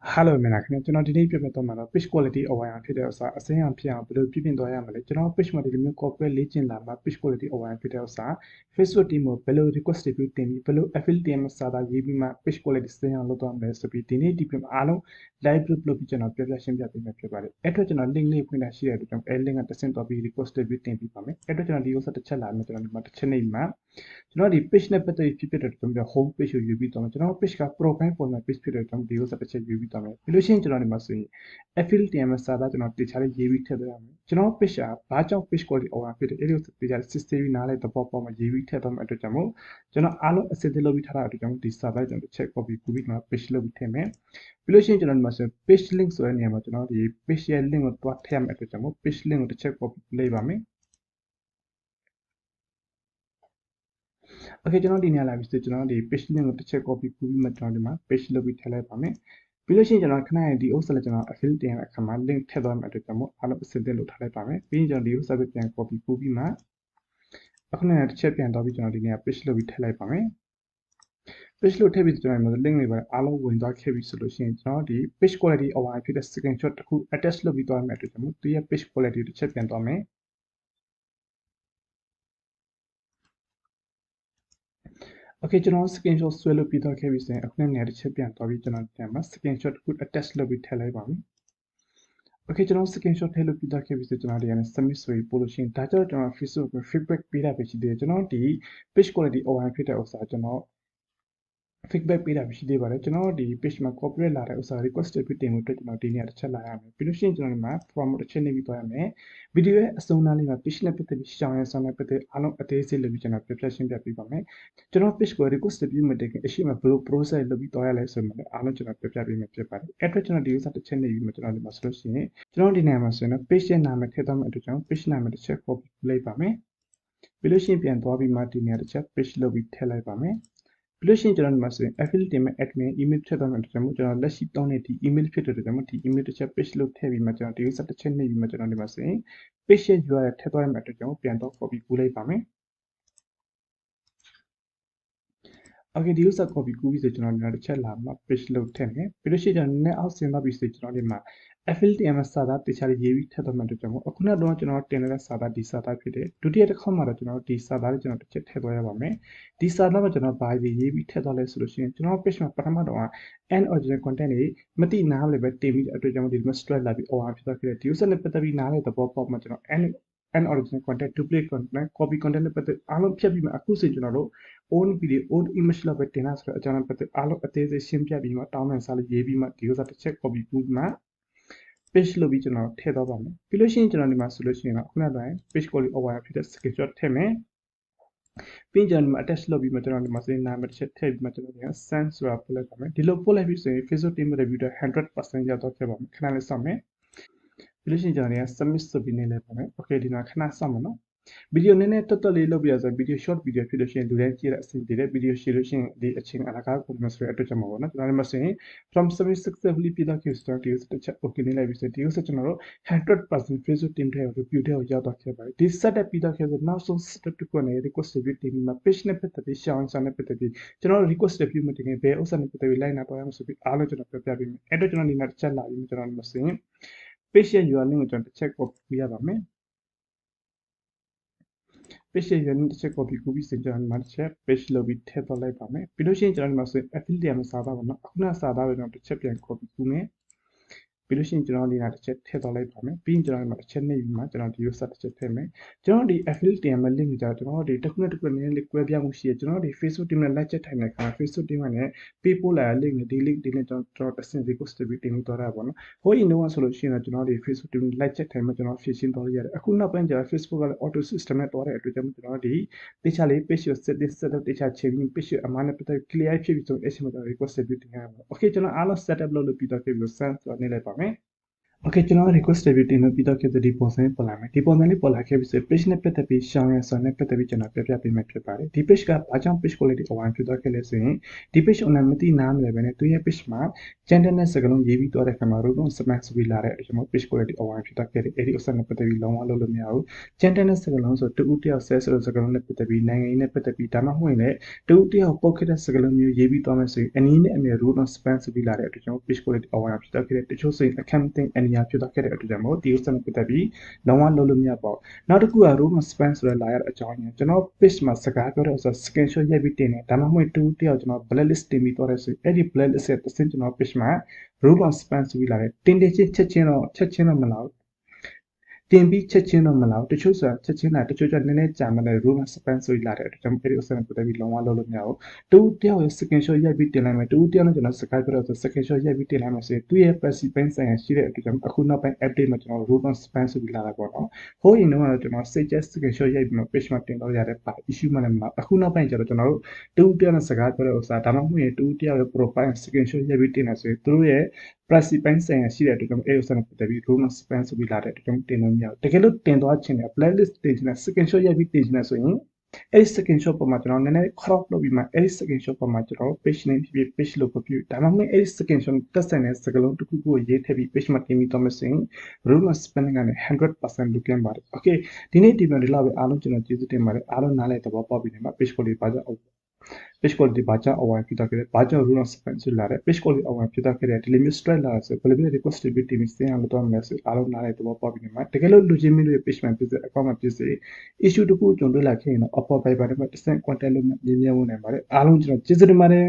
Hello မင်္ဂလာခင်ဗျကျွန်တော်ဒီနေ့ပြပြသွားမှာတော့ page quality အဝိုင်းဖြစ်တဲ့အစားအစိမ်းအောင်ဖြစ်အောင်ဘယ်လိုပြပြင်သွားရမလဲကျွန်တော် page မှာဒီလိုမျိုး corporate လေ့ကျင့်လာမှာ page quality အဝိုင်းဖြစ်တဲ့အစား Facebook team ကိုဘယ်လို request တွေတင်ပြီးဘယ်လို affiliate မှာစာသားရေးပြီးမှ page quality စိမ်းအောင်လုပ်သွားမလဲဆိုပြီးဒီနေ့ဒီပြင်အားလုံး live group လုပ်ပြီးကျွန်တော်ပြပြရှင်းပြပေးမှာဖြစ်ပါတယ်အဲ့တော့ကျွန်တော် link လေးဖွင့်ထားရှိတဲ့အတွက်ကျွန်တော်အဲ့ link ကတစ်ဆင့်တော့ပြီး request တွေတင်ပြီးပါမယ်အဲ့တော့ကျွန်တော်ဒီဥစ္စာတစ်ချက်လာမယ်ကျွန်တော်ဒီမှာတစ်ချက်နေမှာကျွန်တော်ဒီ page နဲ့ပတ်သက်ပြီးဖြစ်တဲ့ကျွန်တော် home page ကိုယူပြီးတော့ကျွန်တော် page က profile format page ဖြစ်တဲ့ကျွန်တော်ဒီဥစ္စာတစ်ချက်ယူပြီးတော့မယ်ပြီးလို့ရှိရင်ကျွန်တော်ဒီမှာဆိုရင် affiliate တင်မှာစာသားကျွန်တော်တခြားလေးရေးပြီးထည့်ပေးရမယ်ကျွန်တော် page ကဘာကြောင့် page quality over ဖြစ်တယ်အဲ့ဒီတခြား system နားလဲသဘောပေါက်မှာရေးပြီးထည့်ပေးမယ်အတွက်ကြောင့်မို့ကျွန်တော်အားလုံးအစစ်အလုပ်ပြီးထားတာအတွက်ကြောင့်ဒီစာသားကျွန်တော်တစ်ချက် copy ကူပြီးတော့ page လုပ်ပြီးထည့်မယ်ပြီးလို့ရှိရင်ကျွန်တော်ဒီမှာဆို page link ဆိုတဲ့နေရာမှာကျွန်တော်ဒီ page ရဲ့ link ကိုတွားထည့်ရမယ်အတွက်ကြောင့်မို့ page link ကိုတစ်ချက် copy လုပ်ပါမယ်โอเคကျွန်တော်ဒီနေရာလာပြီဆိုကျွန်တော်ဒီ page link ကိုတစ်ချက် copy ကူပြီးမှကျွန်တော်ဒီမှာ page လုပ်ပြီးထည့်လိုက်ပါမယ်ပြီးလို့ရှိရင်ကျွန်တော်ခဏရင်ဒီဥစ္စာလည်းကျွန်တော် affiliate တင်ရတဲ့အခါမှာ link ထည့်သွားမယ်အတွက်ကြောင့်မို့အားလုံးအစစ်အလုပ်ထားလိုက်ပါမယ်ပြီးရင်ကျွန်တော်ဒီဥစ္စာကိုပြန် copy ကူပြီးမှအခုလည်းတစ်ချက်ပြန်တော့ပြီးကျွန်တော်ဒီနေရာ page လုပ်ပြီးထည့်လိုက်ပါမယ် page လို့ထည့်ပြီးကျွန်တော်ဒီ link တွေပါအားလုံးဝင်သွားခဲ့ပြီဆိုလို့ရှိရင်ကျွန်တော်ဒီ page quality အဝါဖြစ်တဲ့ screenshot တစ်ခု attach လုပ်ပြီးသွားမယ်အတွက်ကြောင့်မို့သူရဲ့ page quality ကိုတစ်ချက်ပြန်သွားမယ်โอเคကျွန်တော် screenshot ဆွဲလို့ပြီးတော့ခဲ့ပြီဆိုရင်အခုလည်းနေရာတစ်ချက်ပြန်သွားပြီးကျွန်တော်ပြန်မှာ screenshot တစ်ခု attach လုပ်ပြီးထည့်လိုက်ပါမယ်โอเคကျွန်တော် screenshot ထည့်လို့ပြီးတော့ခဲ့ပြီဆိုကျွန်တော်ဒီကနေ submit ဆိုပြီးပို့လို့ရှိရင်ဒါကြတော့ကျွန်တော် Facebook ကို feedback ပေးတာပဲရှိသေးတယ်ကျွန်တော်ဒီ page quality အဝါဖြစ်တဲ့ဥစ္စာကျွန်တော် feedback ပေးတာမရှိသေးပါဘူးကျွန်တော်ဒီ page မှာ corporate လာတဲ့ဥစ္စာ request တွေတင်ဖို့အတွက်ကျွန်တော်ဒီနေ့တစ်ချက်လာရမယ်ပြီးလို့ရှိရင်ကျွန်တော်ဒီမှာ form တစ်ချက်နေပြီးသွားရမယ်ဗီဒီယိုရဲ့အဆုံးသားလေးမှာ page နဲ့ပတ်သက်ပြီးရှောင်းရဆောင်နဲ့ပတ်သက်အားလုံးအသေးစိတ်လုပ်ပြီးကျွန်တော်ပြပြရှင်းပြပေးပါမယ်ကျွန်တော် page ကို request ပြုမှတက်ခင်အရှိမဘယ်လို process လုပ်ပြီးသွားရလဲဆိုမှလည်းအားလုံးကျွန်တော်ပြပြပေးမယ်ဖြစ်ပါတယ်အဲ့အတွက်ကျွန်တော်ဒီဥစ္စာတစ်ချက်နေပြီးမှကျွန်တော်ဒီမှာဆိုလို့ရှိရင်ကျွန်တော်ဒီနေရာမှာဆိုရင် page ရဲ့နာမည်ထည့်သွားမယ်အတွက်ကျွန်တော် page နာမည်တစ်ချက် copy လိုက်ပါမယ်ပြီးလို့ရှိရင်ပြန်သွားပြီးမှဒီနေရာတစ်ချက် page လုပ်ပြီးထည့်လိုက်ပါမယ်ပြီးလို့ရှိရင်ကျွန်တော်ဒီမှာဆိုရင် affiliate တင်မဲ့ admin email ထည့်သွားမယ်အတွက်ကျွန်တော်လက်ရှိတောင်းတဲ့ဒီ email ဖြစ်တဲ့အတွက်ကျွန်တော်ဒီ email တစ်ချက် page လုပ်ထည့်ပြီးမှကျွန်တော်ဒီ user တစ်ချက်နှိပ်ပြီးမှကျွန်တော်ဒီမှာဆိုရင် page ရဲ့ URL ထည့်သွားရမယ့်အတွက်ကျွန်တော်ပြန်တော့ copy ကူးလိုက်ပါမယ်โอเคဒီဥစ္စာ copy ကူးပြီးဆိုကျွန်တော်ဒီမှာတစ်ချက်လာမှ page လုပ်ထည့်မယ်ပြီးလို့ရှိရင်ကျွန်တော်နည်းအောက်ဆင်းသွားပြီးဆိုကျွန်တော်ဒီမှာ affiliate တင်မဲ့စာသားတခြားရေးပြီးထည့်သွားမယ်အတွက်ကျွန်တော်အခုနောက်တော့ကျွန်တော်တင်တဲ့စာသားဒီစာသားဖြစ်တယ်ဒုတိယတစ်ခါမှာတော့ကျွန်တော်ဒီစာသားလေးကျွန်တော်တစ်ချက်ထည့်သွားရပါမယ်ဒီစာသားမှာကျွန်တော်ဘာရေးပြီးထည့်သွားလဲဆိုလို့ရှိရင်ကျွန်တော် page မှာပထမတော့ and original content တွေမတိနားလည်းပဲတင်ပြီးအတွက်ကျွန်တော်ဒီမှာ stress လာပြီး over ဖြစ်သွားခဲ့တယ်ဒီဥစ္စာနဲ့ပတ်သက်ပြီးနားတဲ့သဘောပေါက်မှာကျွန်တော် and original content duplicate content copy content နဲ့ပတ်သက်အားလုံးဖြတ်ပြီးမှအခုဆိုကျွန်တော်တို့ own video own image လောက်ပဲတင်လာဆိုတော့အကြောင်းနဲ့ပတ်သက်အားလုံးအသေးစိတ်ရှင်းပြပြီးမှတောင်းပန်စာလေးရေးပြီးမှဒီဥစ္စာတစ်ချက် copy ကူးမှ page လုပ်ပြီးကျွန်တော်ထည့်သွားပါမယ်ပြီးလို့ရှိရင်ကျွန်တော်ဒီမှာဆိုလို့ရှိရင်တော့ခုနကတိုင်း page quality over ဖြစ်တဲ့ screenshot ထည့်မယ်ပြီးကျွန်တော်ဒီမှာ attach လုပ်ပြီးမှကျွန်တော်ဒီမှာစေနာမတစ်ချက်ထည့်ပြီးမှကျွန်တော်ဒီက send ဆိုတာပို့လိုက်ပါမယ်ဒီလိုပို့လိုက်ပြီးဆိုရင် Facebook team review တဲ့ 100% ရောက်တော့ခဲ့ပါမယ်ခဏလေးစောင့်မယ်ပြီးလို့ရှိရင်ကျွန်တော်ဒီက submit ဆိုပြီးနေလိုက်ပါမယ် okay ဒီမှာခဏစောင့်မယ်နော်ဗီဒီယိုနည်းနည်းတော်တော်လေးလုပ်ပြရဆိုဗီဒီယို short ဗီဒီယိုဖြစ်လို့ရှိရင်လူတိုင်းကြည့်ရတဲ့အဆင်ပြေတဲ့ဗီဒီယိုရှည်လို့ရှိရင်ဒီအချိန်အလကားကိုမဆိုရအတွက်ကြောင့်ပါပေါ့နော်ကျွန်တော်ဒီမှာဆိုရင် from submit successfully ပြတော့ start ဒီတစ်ချက် okay နေလိုက်ပြီဆိုဒီဥစ္စာကျွန်တော်တို့ 100% Facebook team ထဲကို review ထဲကိုရောက်တော့ခဲ့ပါတယ်ဒီ setup ပြီးတော့ခဲ့ဆိုနောက်ဆုံး step တစ်ခုနဲ့ request review တင်ပြီးမှ page နဲ့ပတ်သက်ပြီး share စာနဲ့ပတ်သက်ပြီးကျွန်တော်တို့ request review မတင်ခင်ဘယ်ဥစ္စာနဲ့ပတ်သက်ပြီး line နာတော့ရမှာဆိုပြီးအားလုံးကျွန်တော်ပြပြပေးမယ်အဲ့တော့ကျွန်တော်ဒီမှာတစ်ချက်လာပြီးကျွန်တော်ဒီမှာဆိုရင် page ရဲ့ URL link ကိုကျွန်တော်တစ်ချက် copy ပြရပါမယ်page ရဲ့ URL တစ်ချက် copy ကူးပြီးစင်ကျွန်တော်ဒီမှာတစ်ချက် page လုပ်ပြီးထည့်သွားလိုက်ပါမယ်ပြီးလို့ရှိရင်ကျွန်တော်ဒီမှာဆိုရင် affiliate မှာစာသားပါနော်အခုနစာသားပဲကျွန်တော်တစ်ချက်ပြန် copy ကူးမယ်ပြီးလို့ရှိရင်ကျွန်တော်ဒီနာတစ်ချက်ထည့်သွားလိုက်ပါမယ်ပြီးရင်ကျွန်တော်ဒီမှာတစ်ချက်နှိပ်ပြီးမှကျွန်တော်ဒီ user တစ်ချက်ထည့်မယ်ကျွန်တော်ဒီ affiliate တင်မဲ့ link ကိုကျွန်တော်ဒီတစ်ခုနဲ့တစ်ခုနည်းနည်းလေးကွဲပြားမှုရှိတယ်ကျွန်တော်ဒီ Facebook team နဲ့လိုက်ချက်ထိုင်တဲ့အခါ Facebook team နဲ့ပေးပို့လာတဲ့ link နဲ့ဒီ link ဒီနဲ့ကျွန်တော်တစ်ဆင့် request ပြီးတင်ပြီးတော့တာပေါ့နော်ဟိုရင်တော့ဆိုလို့ရှိရင်ကျွန်တော်ဒီ Facebook team လိုက်ချက်ထိုင်မှာကျွန်တော်ဖြည့်ရှင်းသွားရရတယ်အခုနောက်ပိုင်းကျတော့ Facebook ကလည်း auto system နဲ့တော့တဲ့အတွက်ကြောင့်ကျွန်တော်ဒီတခြားလေး page ကို setup တခြားချိန်ပြီး page အမှန်နဲ့ပတ်သက် clear ဖြစ်ပြီးဆိုရင်အဲ့ဒီမှာ request ပြီးတင်ရမှာ okay ကျွန်တော်အားလုံး setup လုပ်လို့ပြီးတော့ပြီ send ဆိုနေလိုက်ပါမယ် Okay ကျွန်တော် request တွေတင်လို့ပြီးတော့ခဲ့တဲ့ဒီပုံစံလေးပေါ်လာမယ်ဒီပုံစံလေးပေါ်လာခဲ့ပြီဆို page နဲ့ပတ်သက်ပြီးရှောင်းရဆိုနဲ့ပတ်သက်ပြီးကျွန်တော်ပြပြပေးမယ်ဖြစ်ပါတယ်ဒီ page ကဘာကြောင့် page quality အဝိုင်းဖြစ်သွားခဲ့လဲဆိုရင်ဒီ page owner မသိနားမလဲပဲနဲ့သူရဲ့ page မှာ gender နဲ့စကားလုံးရေးပြီးတော့တဲ့ခါမှာ root on smash ဆိုပြီးလာတဲ့ကျွန်တော် page quality အဝိုင်းဖြစ်သွားခဲ့တယ်အဲ့ဒီဥစ္စာနဲ့ပတ်သက်ပြီးလုံးဝလုပ်လို့မရဘူး gender နဲ့စကားလုံးဆိုတူဦးတယောက် set ဆိုတဲ့စကားလုံးနဲ့ပတ်သက်ပြီးနိုင်ငံရေးနဲ့ပတ်သက်ပြီးဒါမှမဟုတ်ရင်တူဦးတယောက်ပုတ်ခဲ့တဲ့စကားလုံးမျိုးရေးပြီးသွားမယ်ဆိုရင်အနည်းနဲ့အမြဲ root on span ဆိုပြီးလာတဲ့အတွက်ကျွန်တော် page quality အဝိုင်းဖြစ်သွားခဲ့တယ်တချို့ဆိုရင်အခက်မသိအနည်းအားဖြစ်သွားခဲ့တဲ့အတွက်ကြောင့်မို့ဒီဥစ္စာနဲ့ပတ်သက်ပြီးလုံးဝလုပ်လို့မရပါဘူးနောက်တစ်ခုက root on span ဆိုတဲ့လာရတဲ့အကြောင်းရင်းကျွန်တော် page မှာစကားပြောတဲ့ဥစ္စာ screenshot ရိုက်ပြီးတင်တယ်ဒါမှမဟုတ်တူဦးတယောက်ကျွန်တော် blacklist တင်ပြီးသွားတဲ့ဆိုရင်အဲ့ဒီ blacklist ရဲ့တစ်ဆင့်ကျွန်တော် page မှာ root on span ဆိုပြီးလာတယ်တင်ချင်းချက်ချင်းတော့မလာဘူးတင်ပြီးချက်ချင်းတော့မလာဘူးတချို့ဆိုတာချက်ချင်းလာတချို့ကျနည်းနည်းကြာမှလည်း room span ဆိုပြီးလာတဲ့အတွက်ကြောင့်အဲ့ဒီဥစ္စာနဲ့ပတ်သက်ပြီးလုံးဝလုပ်လို့မရဘူးတူတယောက်ရဲ့ screenshot ရိုက်ပြီးတင်လိုက်မယ်တူတယောက်နဲ့ကျွန်တော်စကားပြောတော့ screenshot ရိုက်ပြီးတင်လိုက်မယ်ဆိုရင်သူ့ရဲ့ passive ပိုင်းဆိုင်ရာရှိတဲ့အတွက်ကြောင့်အခုနောက်ပိုင်း update မှာကျွန်တော် room span ဆိုပြီးလာတာပေါ့နော်ဟိုးရင်တော့ကျွန်တော် suggest screenshot ရိုက်ပြီးမှ page မှာတင်လို့ရတဲ့ပါ issue မှလည်းမလာအခုနောက်ပိုင်းကျတော့ကျွန်တော်တို့တူတယောက်နဲ့စကားပြောတဲ့ဥစ္စာဒါမှမဟုတ်ရင်တူတယောက်ရဲ့ profile screenshot ရိုက်ပြီးတင်တယ်ဆိုရင်သူတို့ရဲ့ privacy ပိုင်းဆိုင်ရာရှိတဲ့အတွက်ကြောင့်အဲ့ဥစ္စာနဲ့ပတ်သက်ပြီး room span ဆိုပြီးလာတဲ့အတွက်ကြောင့်တင်လို့မရဘူးတကယ်လို့တင်သွားချင်တယ် playlist တင်ချင်တယ် screenshot ရိုက်ပြီးတင်ချင်တယ်ဆိုရင်အဲ့ဒီ screenshot ပေါ်မှာကျွန်တော်နည်းနည်း crop လုပ်ပြီးမှအဲ့ဒီ screenshot ပေါ်မှာကျွန်တော် page name ဖြစ်ဖြစ် page logo ဖြစ်ဖြစ်ဒါမှမဟုတ်အဲ့ဒီ screenshot တက်ဆိုင်တဲ့စကားလုံးတစ်ခုခုကိုရေးထည့်ပြီး page မှာတင်ပြီးတော့မယ်ဆိုရင် room span ကနေ 100% လုပ်ပြန်ပါတယ် okay ဒီနေ့ဒီမှာဒီလောက်ပဲအားလုံးကျွန်တော်ကျေးဇူးတင်ပါတယ်အားလုံးနားလည်သဘောပေါက်ပြီနဲ့မှာ page ကိုလေးပါကြအောင်page quality ဘာကြောင့်အဝိုင်းဖြစ်တာခဲ့လဲဘာကြောင့် rule of span ဆိုလာတဲ့ page quality အဝိုင်းဖြစ်တာခဲ့တဲ့ဒီလိုမျိုး strike လာဆိုဘယ်လိုမျိုး request တွေတင်ပြီးစင်အောင်လုပ်တော့မလဲဆိုအားလုံးနားလည်သဘောပေါက်ပြီနဲ့မှာတကယ်လို့လူချင်းမင်းတို့ရဲ့ page မှာဖြစ်စေ account မှာဖြစ်စေ issue တခုကြုံတွေ့လာခဲ့ရင်တော့ upper Viber တွေမှာတစ်ဆင့် contact လုပ်မြင်မြင်ဝင်နိုင်ပါတယ်အားလုံးကျွန်တော်ကျေးဇူးတင်ပါတယ်